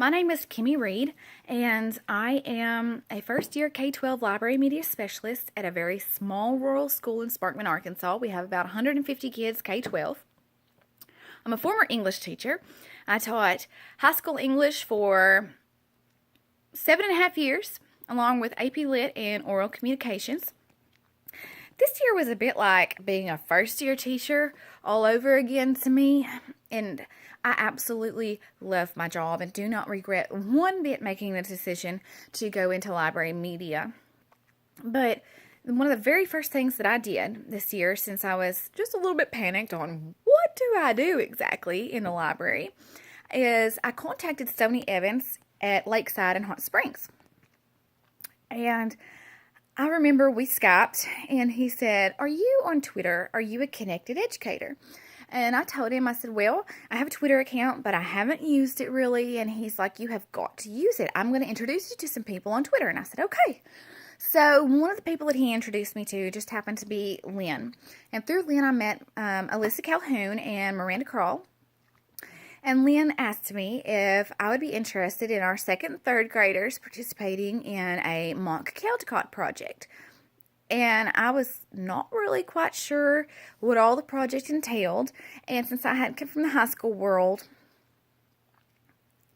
My name is Kimmy Reed, and I am a first-year K-12 library media specialist at a very small rural school in Sparkman, Arkansas. We have about 150 kids K-12. I'm a former English teacher. I taught high school English for 7.5 years, along with AP Lit and Oral Communications. This year was a bit like being a first-year teacher all over again to me, and I absolutely love my job and do not regret one bit making the decision to go into library media. But one of the very first things that I did this year, since I was just a little bit panicked on what do I do exactly in the library, is I contacted Stoney Evans at Lakeside in Hot Springs. And I remember we Skyped, and he said, "Are you on Twitter? Are you a connected educator?" And I told him, I said, "Well, I have a Twitter account, but I haven't used it really." And he's like, "You have got to use it. I'm going to introduce you to some people on Twitter." And I said, "Okay." So one of the people that he introduced me to just happened to be Lynn. And through Lynn, I met Alyssa Calhoun and Miranda Crawl. And Lynn asked me if I would be interested in our second and third graders participating in a mock Caldecott project. And I was not really quite sure what all the project entailed. And since I hadn't come from the high school world,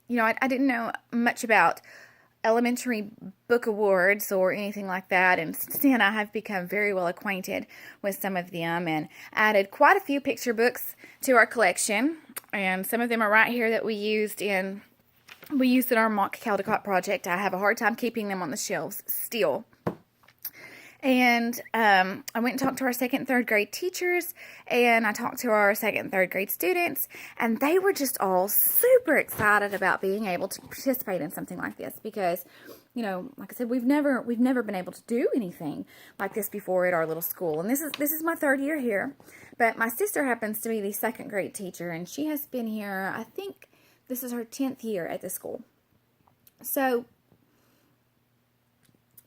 I didn't know much about elementary book awards or anything like that. And since then, I have become very well acquainted with some of them and added quite a few picture books to our collection. And some of them are right here that we used in our mock Caldecott project. I have a hard time keeping them on the shelves still. And I went and talked to our second and third grade teachers, and I talked to our second and third grade students, and they were just all super excited about being able to participate in something like this because, like I said, we've never been able to do anything like this before at our little school. And this is my third year here, but my sister happens to be the second grade teacher, and she has been here, I think this is her 10th year at the school. So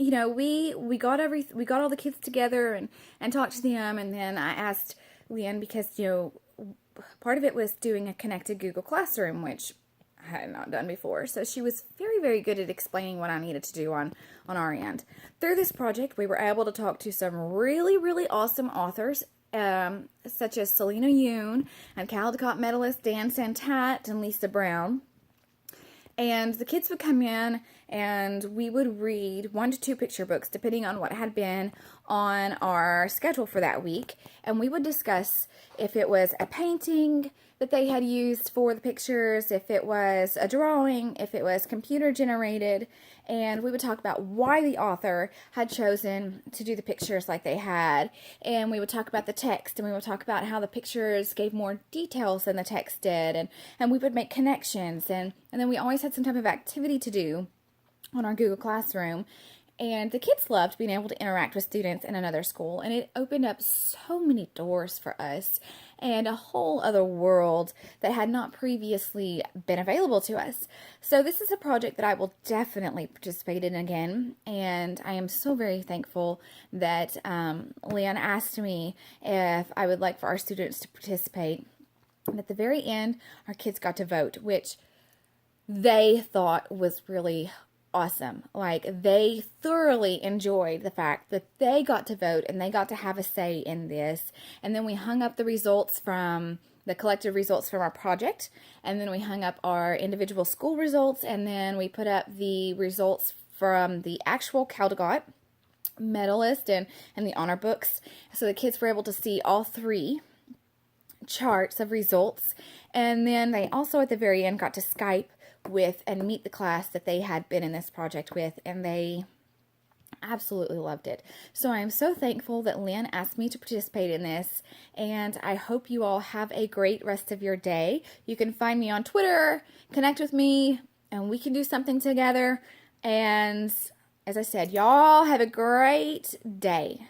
we got all the kids together and talked to them, and then I asked Lynn because part of it was doing a connected Google Classroom, which I had not done before. So she was very, very good at explaining what I needed to do on our end. Through this project, we were able to talk to some really, really awesome authors, such as Selena Yoon and Caldecott medalist Dan Santat and Lisa Brown. And the kids would come in and we would read 1 to 2 picture books, depending on what had been on our schedule for that week. And we would discuss if it was a painting that they had used for the pictures, if it was a drawing, if it was computer generated. And we would talk about why the author had chosen to do the pictures like they had. And we would talk about the text, and we would talk about how the pictures gave more details than the text did. And we would make connections. And then we always had some type of activity to do on our Google Classroom. And the kids loved being able to interact with students in another school. And it opened up so many doors for us and a whole other world that had not previously been available to us. So this is a project that I will definitely participate in again. And I am so very thankful that Leon asked me if I would like for our students to participate. And at the very end, our kids got to vote, which they thought was really awesome. Like, they thoroughly enjoyed the fact that they got to vote and they got to have a say in this. And then we hung up the results from the collective results from our project, and then we hung up our individual school results, and then we put up the results from the actual Caldecott medalist and the honor books. So the kids were able to see all 3 charts of results. And then they also at the very end got to Skype with and meet the class that they had been in this project with, and they absolutely loved it. So I am so thankful that Lynn asked me to participate in this, and I hope you all have a great rest of your day. You can find me on Twitter, connect with me, and we can do something together. And as I said, y'all have a great day.